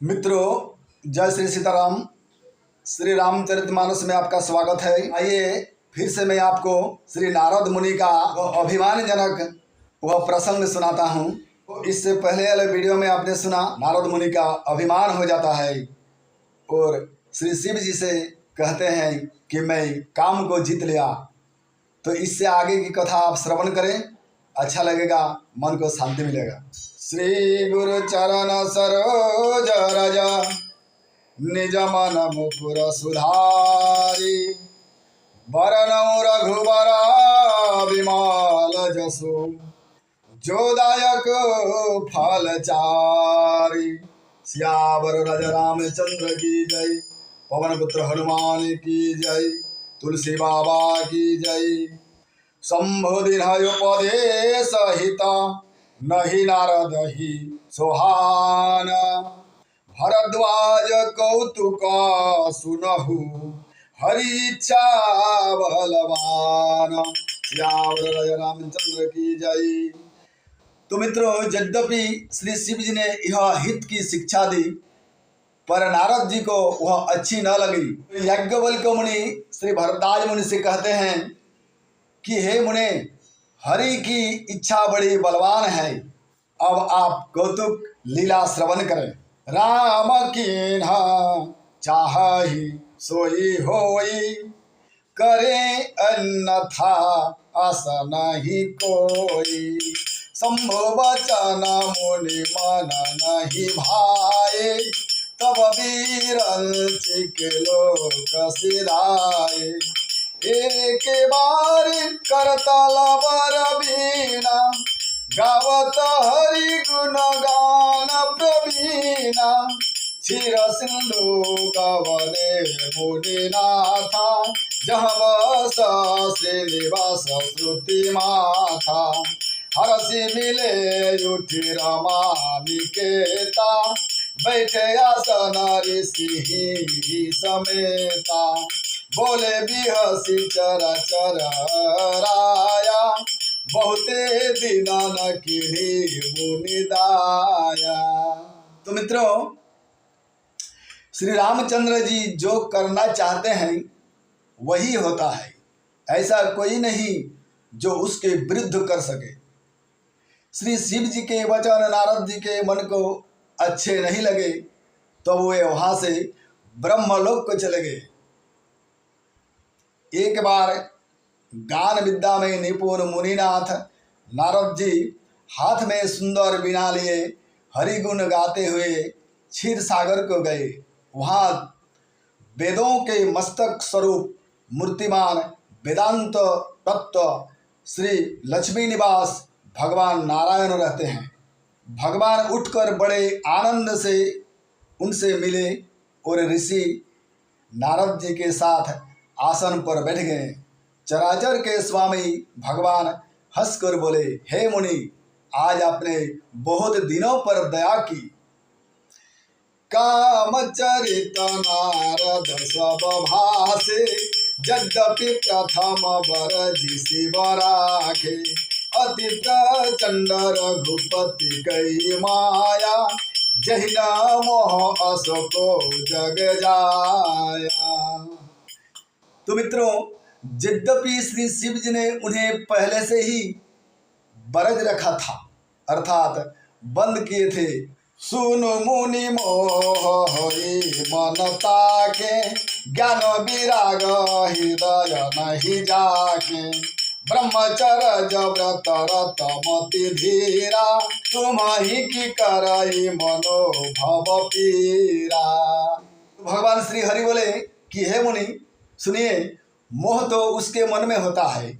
मित्रों, जय श्री सीताराम। श्री रामचरितमानस में आपका स्वागत है। आइए फिर से मैं आपको श्री नारद मुनि का वह अभिमानजनक वह प्रसंग सुनाता हूँ। तो इससे पहले वाले वीडियो में आपने सुना नारद मुनि का अभिमान हो जाता है और श्री शिव जी से कहते हैं कि मैं काम को जीत लिया। तो इससे आगे की कथा आप श्रवण करें, अच्छा लगेगा, मन को शांति मिलेगा। श्री गुरु चरण सरोज रज निज मन मुकुर सुधारी, वरनौ रघुवर विमल जसु जोदायक फलचारी। सियावर राज रामचंद्र की जय, पवन पुत्र हनुमान की जय, तुलसी बाबा की जय। शंभु दिनोपदेश हित नहीं नारद ही सोहान, भरद्वाज कौतुक सुनहु हरिच्छा बलवान। सियावर राज रामचंद्र की जय। तो मित्रों, यद्यपि श्री शिव जी ने यह हित की शिक्षा दी पर नारद जी को वह अच्छी न लगी। याज्ञवल्क्य मुनि श्री भरद्वाज मुनि से कहते हैं कि हे मुने, हरि की इच्छा बड़ी बलवान है, अब आप कौतुक लीला श्रवण करें। राम कीन्हा चाहि सोई होई, करे अन्यथा आस नहीं कोई। शंभु वचन मुनि मन नहीं भाए, तब वीरंचिक लोक सिराए। एक बार करतल बर बीना, गावत हरि गुण गान प्रवीणा। क्षीर सिंधु गवले मुनिनाथा, जहाँ बस श्रीनिवास श्रुति माथा। हरसि मिले उठि रमा निकेता, बैठे आसन ऋषि समेता। बोले बिहसी चर चर राया, बहुते दिना न किन्ही मुनि दाया। तो मित्रों, श्री रामचंद्र जी जो करना चाहते हैं वही होता है, ऐसा कोई नहीं जो उसके विरुद्ध कर सके। श्री शिव जी के वचन नारद जी के मन को अच्छे नहीं लगे तो वे वहां से ब्रह्मलोक को चले गए। एक बार गान विद्या में निपुण मुनिनाथ नारद जी हाथ में सुंदर वीणा लिए हरिगुण गाते हुए क्षीर सागर को गए। वहाँ वेदों के मस्तक स्वरूप मूर्तिमान वेदांत तत्व श्री लक्ष्मी निवास भगवान नारायण रहते हैं। भगवान उठकर बड़े आनंद से उनसे मिले और ऋषि नारद जी के साथ आसन पर बैठ गए। चराचर के स्वामी भगवान हंसकर बोले, हे मुनि, आज आपने बहुत दिनों पर दया की। कामचरित नारद सब भाषे, यद्यपि प्रथम बर शिव राखे। अति प्रचंड रघुपति कई माया, जहि न मोह असको जग जाया। तो मित्रों, यद्यपि श्री शिव जी ने उन्हें पहले से ही बरज रखा था, अर्थात बंद किए थे। सुन मुनि मोह हरि मन ताके, ज्ञान विराग हृदय नहीं जाके। ब्रह्मचर्य व्रत रत मति धीरा, तुम्हि की करई मनोभव पीरा। भगवान श्री हरि बोले कि हे मुनि, सुनिए, मोह तो उसके मन में होता है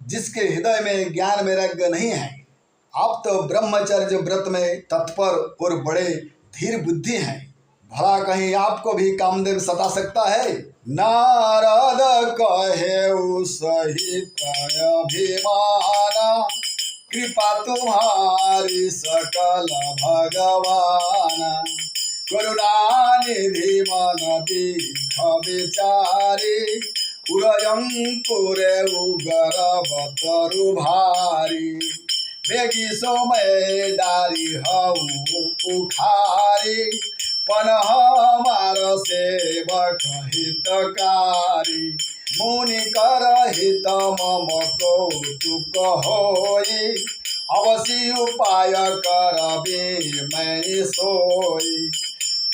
जिसके हृदय में ज्ञान वैराग्य नहीं है। आप तो ब्रह्मचर्य व्रत में तत्पर और बड़े धीर बुद्धि हैं, भला कहीं आपको भी कामदेव सता सकता है? नारद कहे सहित अभिमाना, कृपा तुम्हारी सकल भगवान। करुणानिधि मन दीख विचारी, उरयंकुरे उगर बतरु भारी। फेंकी सोमय डारी हऊ उखारी पन हमार सेवक हितकारी मुनि कर हित मम कौतुक होई अवश्य उपाय करबी मैं सोई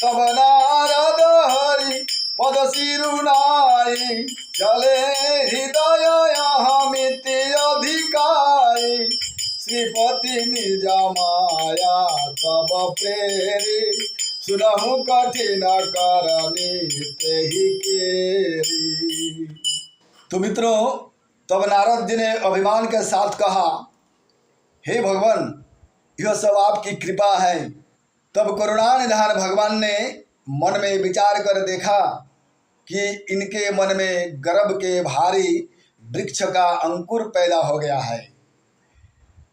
तब नारद हरि पद सिरुनाई चले हृदय हमिति अधिकारी श्रीपति निज माया तब प्रेरी सुनहु कठिन करनी तेहि केरी। तो मित्रों, तब नारद जी ने अभिमान के साथ कहा, हे भगवान, यह सब आपकी कृपा है। तब करुणानिधान भगवान ने मन में विचार कर देखा कि इनके मन में गर्भ के भारी वृक्ष का अंकुर पैदा हो गया है।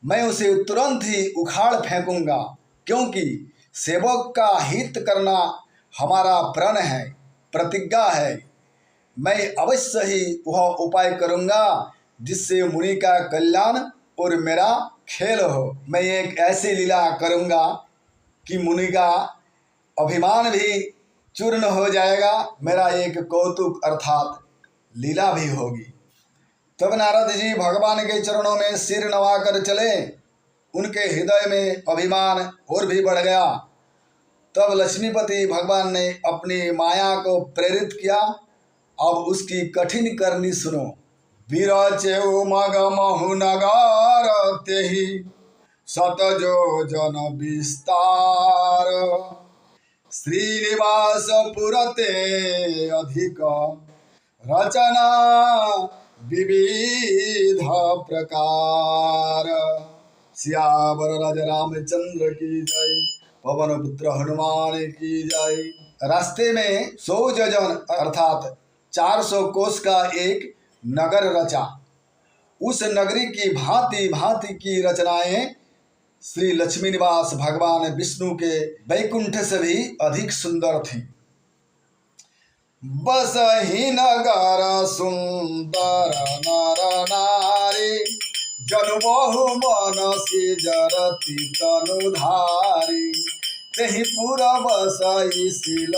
मैं उसे तुरंत ही उखाड़ फेंकूंगा, क्योंकि सेवक का हित करना हमारा प्रण है, प्रतिज्ञा है। मैं अवश्य ही वह उपाय करूंगा जिससे मुनि का कल्याण और मेरा खेल हो। मैं एक ऐसी लीला करूंगा कि मुनि का अभिमान भी चूर्ण हो जाएगा, मेरा एक कौतुक अर्थात लीला भी होगी। तब नारद जी भगवान के चरणों में सिर नवाकर चले। उनके हृदय में अभिमान और भी बढ़ गया। तब लक्ष्मीपति भगवान ने अपनी माया को प्रेरित किया। अब उसकी कठिन करनी सुनो। विरचेउ मग महु नगर तेहि सतजो जन विस्तार श्रीनिवास पुरते अधिक रचना विविध प्रकार। सियावर राज रामचंद्र की जय, पवन पुत्र हनुमान की जय। रास्ते में 100 योजन अर्थात 400 कोस का एक नगर रचा। उस नगरी की भांति भांति की रचनाएं श्री लक्ष्मी निवास भगवान विष्णु के वैकुंठ से भी अधिक सुंदर थी। बस ही नगर सुंदर नर नारी, जनु बहु मनसी जरती तनुधारी। तेहि पुर बसई शिल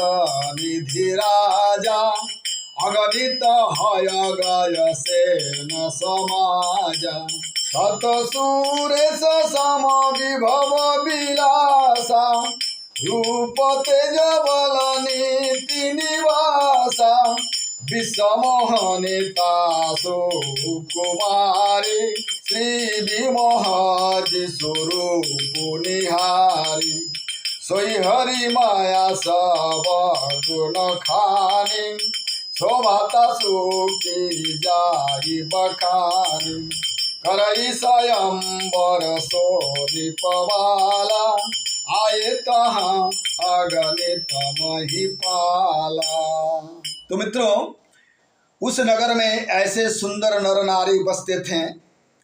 निधि राजा, अगणित हय गय सेन समाजा। सत सुरेश सम विभव विलासा, रूप तेज बल नीति निवासा। विषमोहनिता सुकुमारी, श्री विमोहि स्वरूप निहारी। सोई हरि माया सब गुण खानी, शोभाता सुखी जाई बखानी। करई स्वयंवर सोनि पवाला, आए तहाँ अगणित महिपाला। तो मित्रों, उस नगर में ऐसे सुंदर नर नारी बसते थे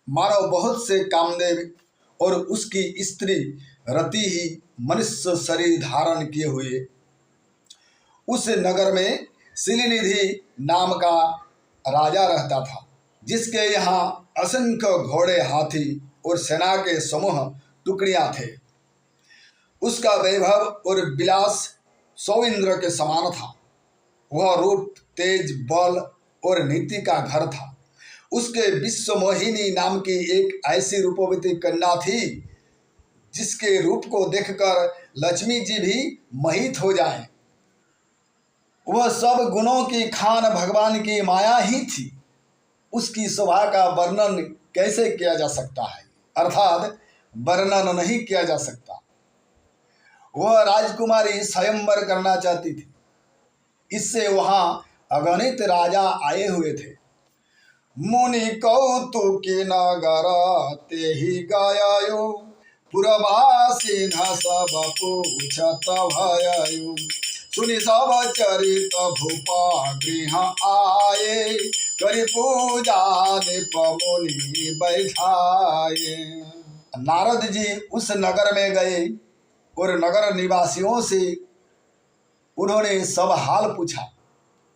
मानो बहुत से कामदेव और उसकी स्त्री रति ही मनुष्य शरीर धारण किए हुए। उस नगर में शिलनिधि नाम का राजा रहता था, जिसके यहाँ असंख्य घोड़े, हाथी और सेना के समूह टुकड़ियां थे। उसका वैभव और विलास 100 इंद्र के समान था। वह रूप, तेज, बल और नीति का घर था। उसके विश्वमोहिनी नाम की एक ऐसी रूपवती कन्या थी जिसके रूप को देखकर लक्ष्मी जी भी मोहित हो जाएं। वह सब गुणों की खान भगवान की माया ही थी। उसकी शोभा का वर्णन कैसे किया जा सकता है, अर्थात वर्णन नहीं किया जा सकता। वह राजकुमारी स्वयंवर करना चाहती थी। इससे वहां अगणित राजा आए हुए थे। मुनि कौतुकी नगर तेहि गयउ, पुरवासी न सब पूछत भयउ। सुनि सब चरित भूपा गृह आए, करि पूजा निप मुनि बैठाए। नारद जी उस नगर में गए और नगर निवासियों से उन्होंने सब हाल पूछा।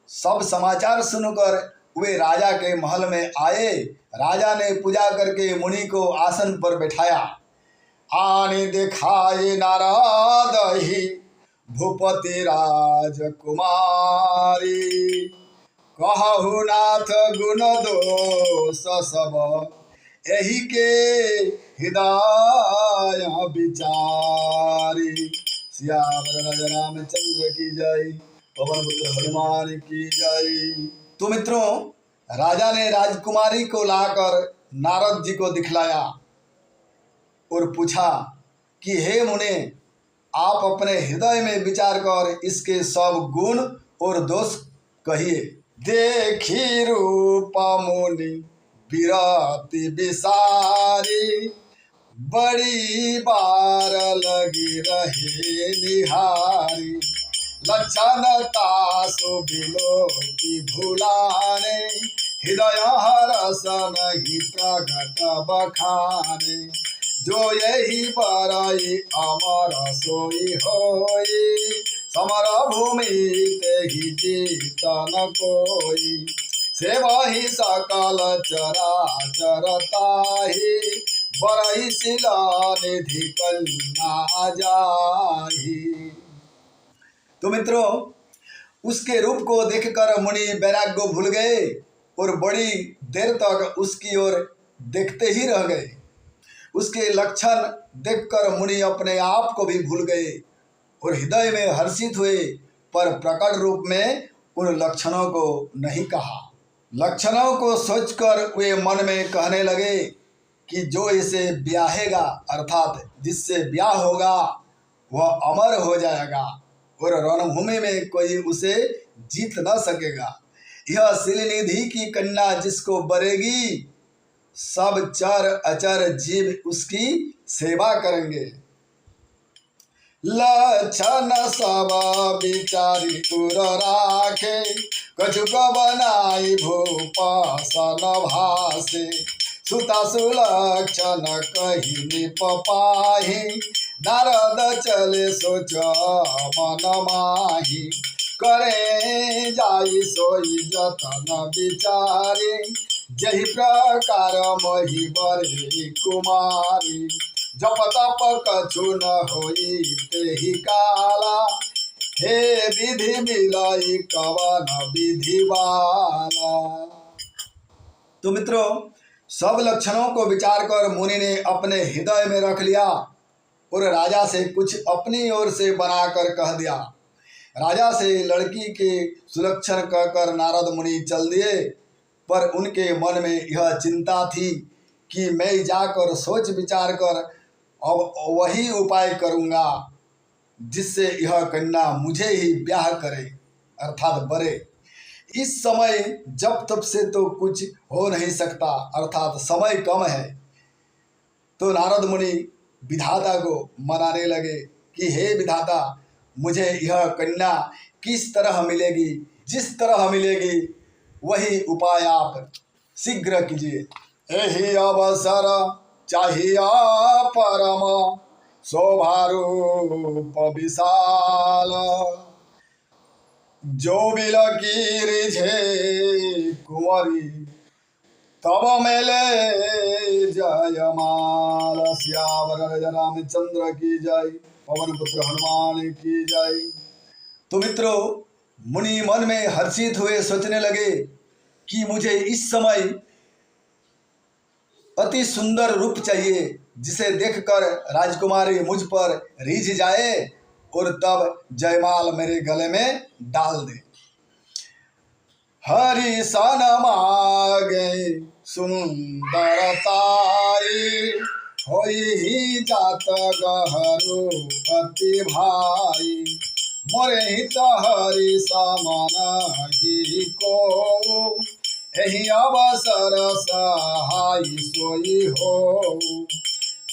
सब समाचार सुनकर वे राजा के महल में आए। राजा ने पूजा करके मुनि को आसन पर बैठाया। आने दिखाए नारद ही भूपति राजकुमारी, कहु नाथ गुण दोष सब यही के हृदय विचारी। सियावर रामचंद्र की जय, पवन पुत्र हनुमान की जय। तो मित्रों, राजा ने राजकुमारी को लाकर नारद जी को दिखलाया और पूछा कि हे मुने, आप अपने हृदय में विचार कर इसके सब गुण और दोष कहिए। देखी रूप मुनि विरति विसारी, बड़ी बार लगी रहे निहारी। लक्षणता सुबिलो की भुलाने, हृदय हरस नहीं प्रगट बखाने। जो यही बरई अमर सोई होई, समर भूमि ते ही जीत न कोई। से वही सकल चराचरताही, बरई शिला निधि कन्या जाही। तो मित्रों, उसके रूप को देखकर मुनि वैराग्य को भूल गए और बड़ी देर तक उसकी ओर देखते ही रह गए। उसके लक्षण देखकर मुनि अपने आप को भी भूल गए और हृदय में हर्षित हुए, पर प्रकट रूप में उन लक्षणों को नहीं कहा। लक्षणों को सोचकर वे मन में कहने लगे कि जो इसे ब्याहेगा, अर्थात जिससे ब्याह होगा, वह अमर हो जाएगा और रणभूमि में कोई उसे जीत न सकेगा। यह शिलनिधि की कन्या जिसको बरेगी, सब चर अचर जीव उसकी सेवा करेंगे। लक्षण सब विचारी उर राखे, कछुक बनाई भूप सन भासे। सुता सुलक्षण कही निप पाही, नारद चले सोच मन माही। करे जाई सोई जतन विचारी, जही प्रकार मही बरे कुमारी। जप तप कछु न होई तेहि काला, हे विधि मिलाई कवन विधि वाला। तो मित्रों, सब लक्षणों को विचार कर मुनि ने अपने हृदय में रख लिया और राजा से कुछ अपनी ओर से बनाकर कह दिया। राजा से लड़की के सुलक्षण कहकर नारद मुनि चल दिए, पर उनके मन में यह चिंता थी कि मैं जाकर सोच विचार कर अब वही उपाय करूँगा जिससे यह कन्या मुझे ही ब्याह करे, अर्थात बरे। इस समय जब तब से तो कुछ हो नहीं सकता, अर्थात समय कम है। तो नारद मुनि विधाता को मनाने लगे कि हे विधाता, मुझे यह कन्या किस तरह मिलेगी, जिस तरह मिलेगी वही उपाय आप शीघ्र कीजिए। यही अवसर चाहिए परम शोभारूप विशाल, जो बिलकी रिझे कुंवरी तब मेले जयमाल। सियावर रामचंद्र की जय, पवन पुत्र हनुमान की जय। तो मित्रों, मुनि मन में हर्षित हुए सोचने लगे कि मुझे इस समय अति सुंदर रूप चाहिए, जिसे देखकर राजकुमारी मुझ पर रीझ जाए और तब जयमाल मेरे गले में डाल दे। हरि सन मागे सुंदरताई, होई ही जात गहरू अति भाई। मोरे हित हरि समान ही को, यही अवसर सहाय सोई हो।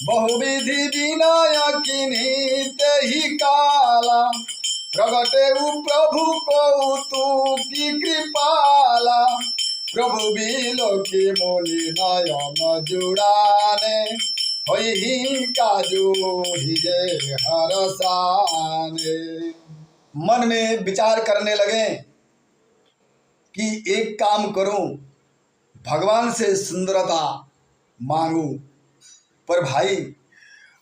बहुविधि विनय किन्ही तेहि काला, प्रगटे प्रभु को तू की कृपाला। प्रभु बिलोकी मुनि नयन जुड़ाने, होई ही काजू हिजे हरसाने। मन में विचार करने लगे कि एक काम करूं, भगवान से सुंदरता मांगूं, पर भाई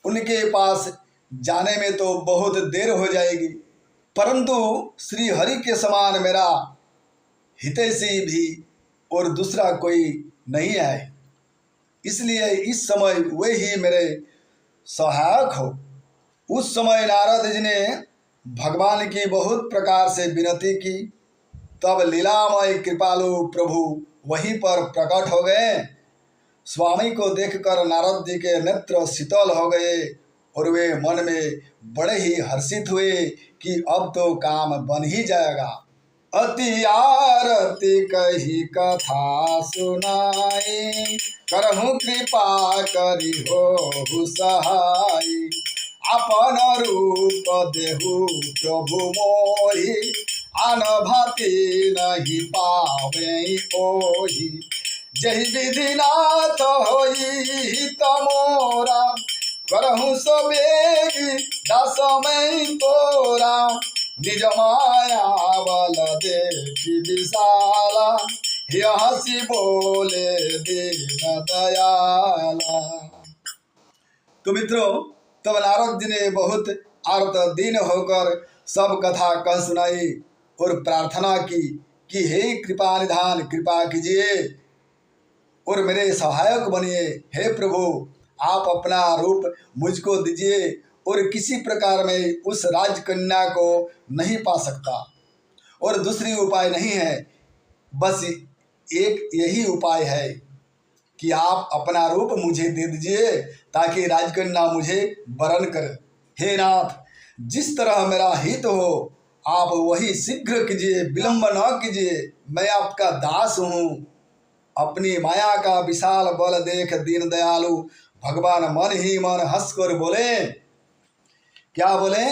उनके पास जाने में तो बहुत देर हो जाएगी, परंतु श्री हरि के समान मेरा हितैषी भी और दूसरा कोई नहीं है, इसलिए इस समय वे ही मेरे सहायक हो। उस समय नारद जी ने भगवान की बहुत प्रकार से विनती की, तब लीलामय कृपालु प्रभु वहीं पर प्रकट हो गए। स्वामी को देखकर नारद जी के नेत्र शीतल हो गए और वे मन में बड़े ही हर्षित हुए कि अब तो काम बन ही जाएगा। अति आरती कही कथा सुनाई, करहु कृपा करी हो सहाई। अपन रूप देहु प्रभु मोहि, आन भांति नहीं पावे ओहि। जहि विधि नाथ होई तमोरा, करहु सबेगी दास मैं तोरा। निज माया बल देखी विशाला, हंसी बोले दीन दयाला। तो मित्रों, तब नारद जी ने बहुत आर्त दीन होकर सब कथा कह सुनाई और प्रार्थना की कि हे कृपा निधान, कृपा कीजिए और मेरे सहायक बनिए। हे प्रभु, आप अपना रूप मुझको दीजिए और किसी प्रकार में उस राजकन्या को नहीं पा सकता और दूसरी उपाय नहीं है, बस एक यही उपाय है कि आप अपना रूप मुझे दे दीजिए ताकि राजकन्या मुझे वरण करे। हे नाथ, जिस तरह मेरा हित हो आप वही शीघ्र कीजिए, विलंब न कीजिए। मैं आपका दास हूँ। अपनी माया का विशाल बल देख दीन दयालु भगवान मन ही मन हंसकर बोले, क्या बोले?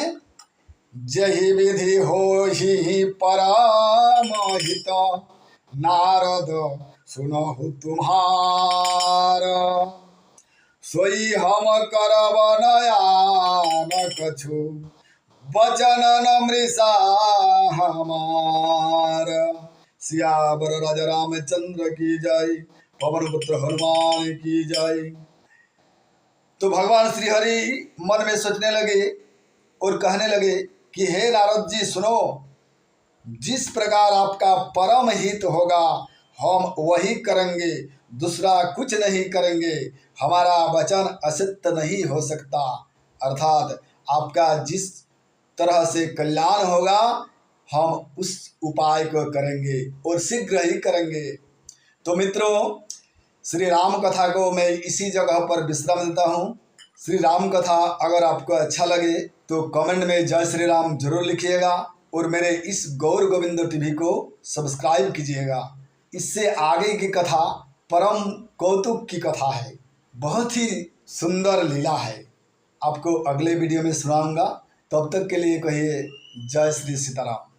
जहि विधि हो ही परमहित, नारद सुनहु तुम्हार। सोई हम करब नयान कछु, वचन नमृषा हमार। सियावर राजा रामचंद्र की जय, पवन पुत्र हनुमान की जय। तो भगवान श्री हरि मन में सोचने लगे और कहने लगे कि हे नारद जी सुनो, जिस प्रकार आपका परम हित होगा हम वही करेंगे, दूसरा कुछ नहीं करेंगे। हमारा वचन असत्य नहीं हो सकता, अर्थात आपका जिस तरह से कल्याण होगा हम उस उपाय को करेंगे और शीघ्र ही करेंगे। तो मित्रों, श्री राम कथा को मैं इसी जगह पर विश्राम देता हूँ। श्री राम कथा अगर आपको अच्छा लगे तो कमेंट में जय श्री राम जरूर लिखिएगा और मेरे इस गौर गोविंद टीवी को सब्सक्राइब कीजिएगा। इससे आगे की कथा परम कौतुक की कथा है, बहुत ही सुंदर लीला है। आपको अगले वीडियो में सुनाऊंगा। तब तक के लिए कहिए जय श्री सीताराम।